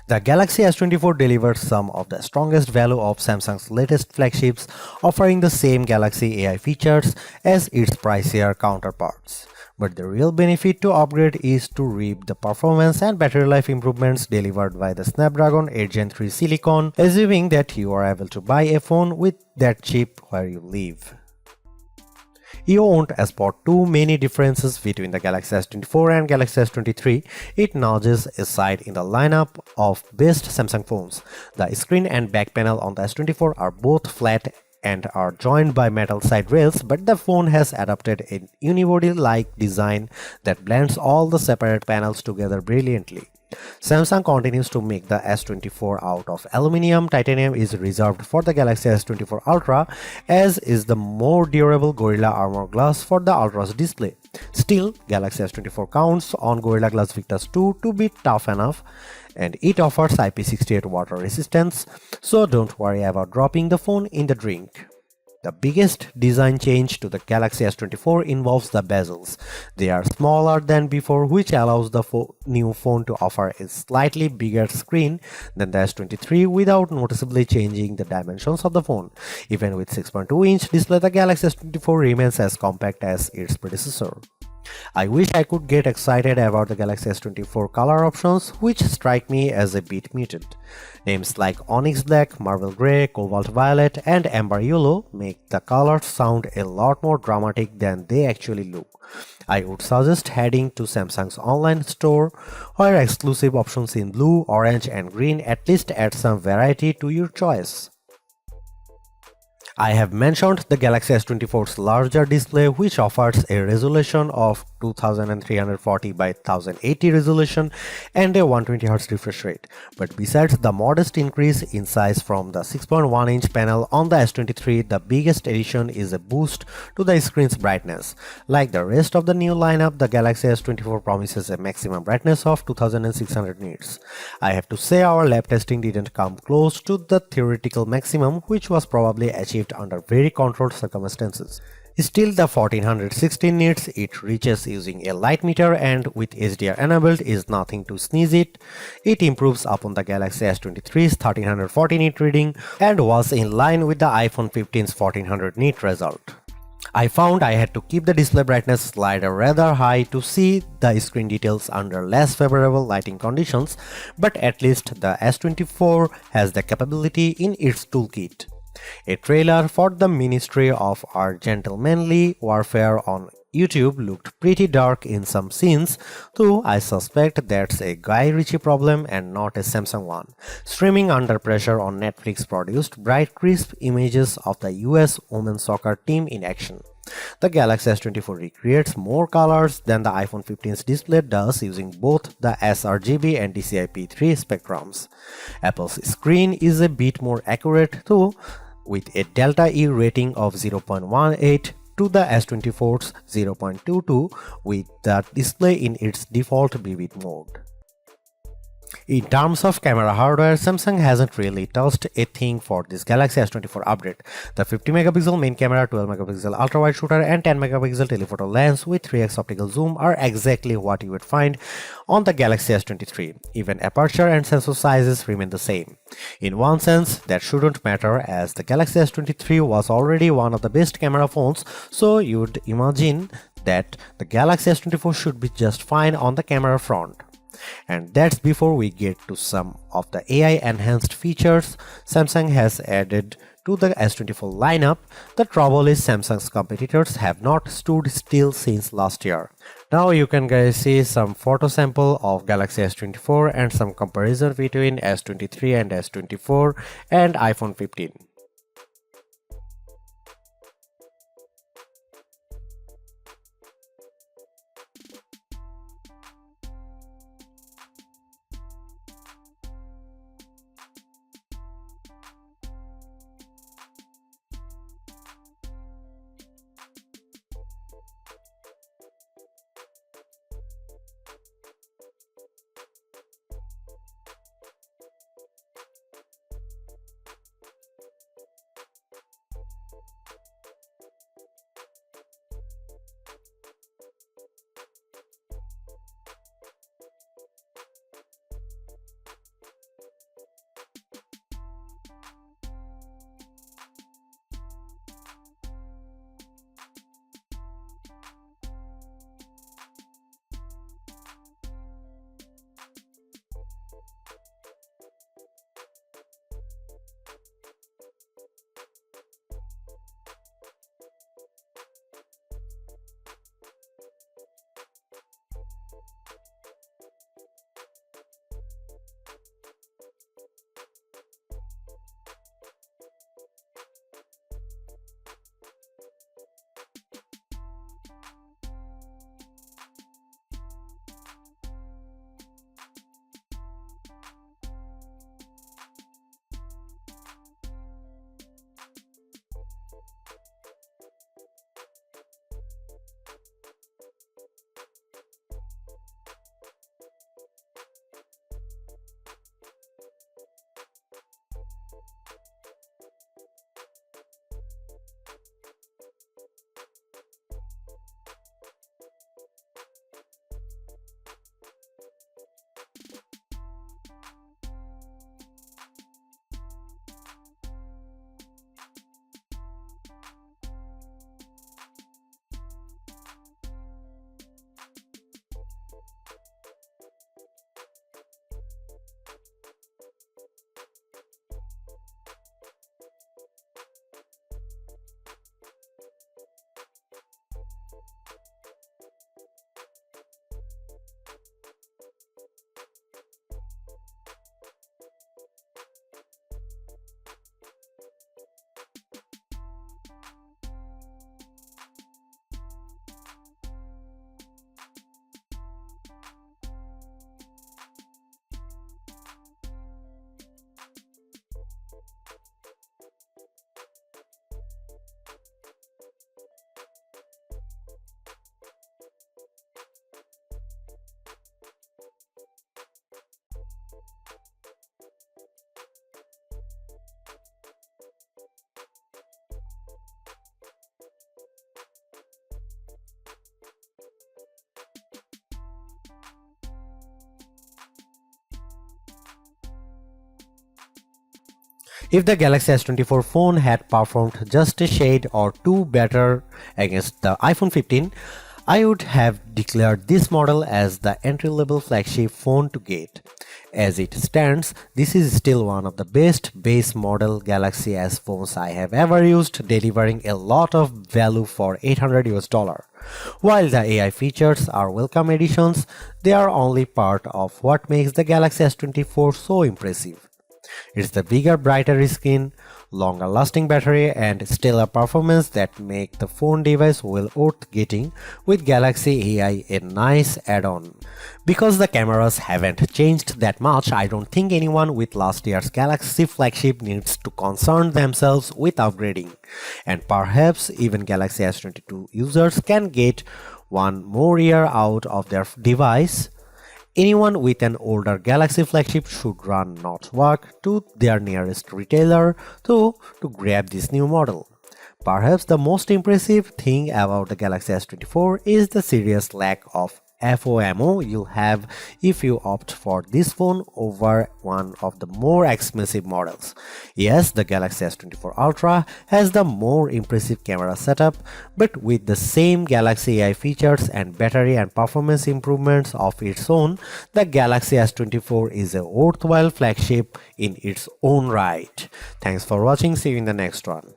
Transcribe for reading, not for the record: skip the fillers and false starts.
The Galaxy S24 delivers some of the strongest value of Samsung's latest flagships, offering the same Galaxy AI features as its pricier counterparts. But the real benefit to upgrade is to reap the performance and battery life improvements delivered by the Snapdragon 8 Gen 3 Silicon, assuming that you are able to buy a phone with that chip where you live. You won't spot too many differences between the Galaxy S24 and Galaxy S23. It nudges aside in the lineup of best Samsung phones. The screen and back panel on the S24 are both flat and are joined by metal side rails, but the phone has adopted a unibody-like design that blends all the separate panels together brilliantly. Samsung continues to make the S24 out of aluminum. Titanium is reserved for the Galaxy S24 Ultra, as is the more durable Gorilla Armor Glass for the Ultra's display. Still, Galaxy S24 counts on Gorilla Glass Victus 2 to be tough enough, and it offers IP68 water resistance, so don't worry about dropping the phone in the drink. The biggest design change to the Galaxy S24 involves the bezels. They are smaller than before, which allows the new phone to offer a slightly bigger screen than the S23 without noticeably changing the dimensions of the phone. Even with 6.2-inch display, the Galaxy S24 remains as compact as its predecessor. I wish I could get excited about the Galaxy S24 color options, which strike me as a bit muted. Names like Onyx Black, Marble Grey, Cobalt Violet, and Amber Yellow make the colors sound a lot more dramatic than they actually look. I would suggest heading to Samsung's online store, where exclusive options in blue, orange, and green at least add some variety to your choice. I have mentioned the Galaxy S24's larger display, which offers a resolution of 2340 by 1080 resolution and a 120Hz refresh rate. But besides the modest increase in size from the 6.1-inch panel on the S23, the biggest addition is a boost to the screen's brightness. Like the rest of the new lineup, the Galaxy S24 promises a maximum brightness of 2600 nits. I have to say our lab testing didn't come close to the theoretical maximum, which was probably achieved under very controlled circumstances. Still, the 1416 nits it reaches using a light meter and with HDR enabled is nothing to sneeze at. It improves upon the Galaxy S23's 1340 nit reading and was in line with the iPhone 15's 1400 nit result. I found I had to keep the display brightness slider rather high to see the screen details under less favorable lighting conditions, but at least the S24 has the capability in its toolkit. A trailer for the Ministry of Our Gentlemanly Warfare on YouTube looked pretty dark in some scenes, though I suspect that's a Guy Ritchie problem and not a Samsung one. Streaming Under Pressure on Netflix produced bright, crisp images of the US women's soccer team in action. The Galaxy S24 recreates more colors than the iPhone 15's display does using both the sRGB and DCI-P3 spectrums. Apple's screen is a bit more accurate though, with a delta E rating of 0.18 to the S24's 0.22 with the display in its default vivid mode. In terms of camera hardware, Samsung hasn't really touched a thing for this Galaxy S24 update. The 50MP main camera, 12MP ultra-wide shooter and 10MP telephoto lens with 3x optical zoom are exactly what you would find on the Galaxy S23. Even aperture and sensor sizes remain the same. In one sense, that shouldn't matter as the Galaxy S23 was already one of the best camera phones, so you'd imagine that the Galaxy S24 should be just fine on the camera front. And that's before we get to some of the AI enhanced features Samsung has added to the S24 lineup. The trouble is Samsung's competitors have not stood still since last year. Now you can guys see some photo sample of Galaxy S24 and some comparison between S23 and S24 and iPhone 15. If the Galaxy S24 phone had performed just a shade or two better against the iPhone 15, I would have declared this model as the entry-level flagship phone to get. As it stands, this is still one of the best base model Galaxy S phones I have ever used, delivering a lot of value for $800. While the AI features are welcome additions, they are only part of what makes the Galaxy S24 so impressive. It's the bigger, brighter screen, longer lasting battery and stellar performance that make the phone device well worth getting, with Galaxy AI a nice add-on. Because the cameras haven't changed that much, I don't think anyone with last year's Galaxy flagship needs to concern themselves with upgrading. And perhaps even Galaxy S22 users can get one more year out of their device. Anyone with an older Galaxy flagship should run not walk to their nearest retailer to grab this new model. Perhaps the most impressive thing about the Galaxy S24 is the serious lack of FOMO you'll have if you opt for this phone over one of the more expensive models. Yes, the Galaxy S24 Ultra has the more impressive camera setup, but with the same Galaxy AI features and battery and performance improvements of its own, the Galaxy S24 is a worthwhile flagship in its own right. Thanks for watching, see you in the next one.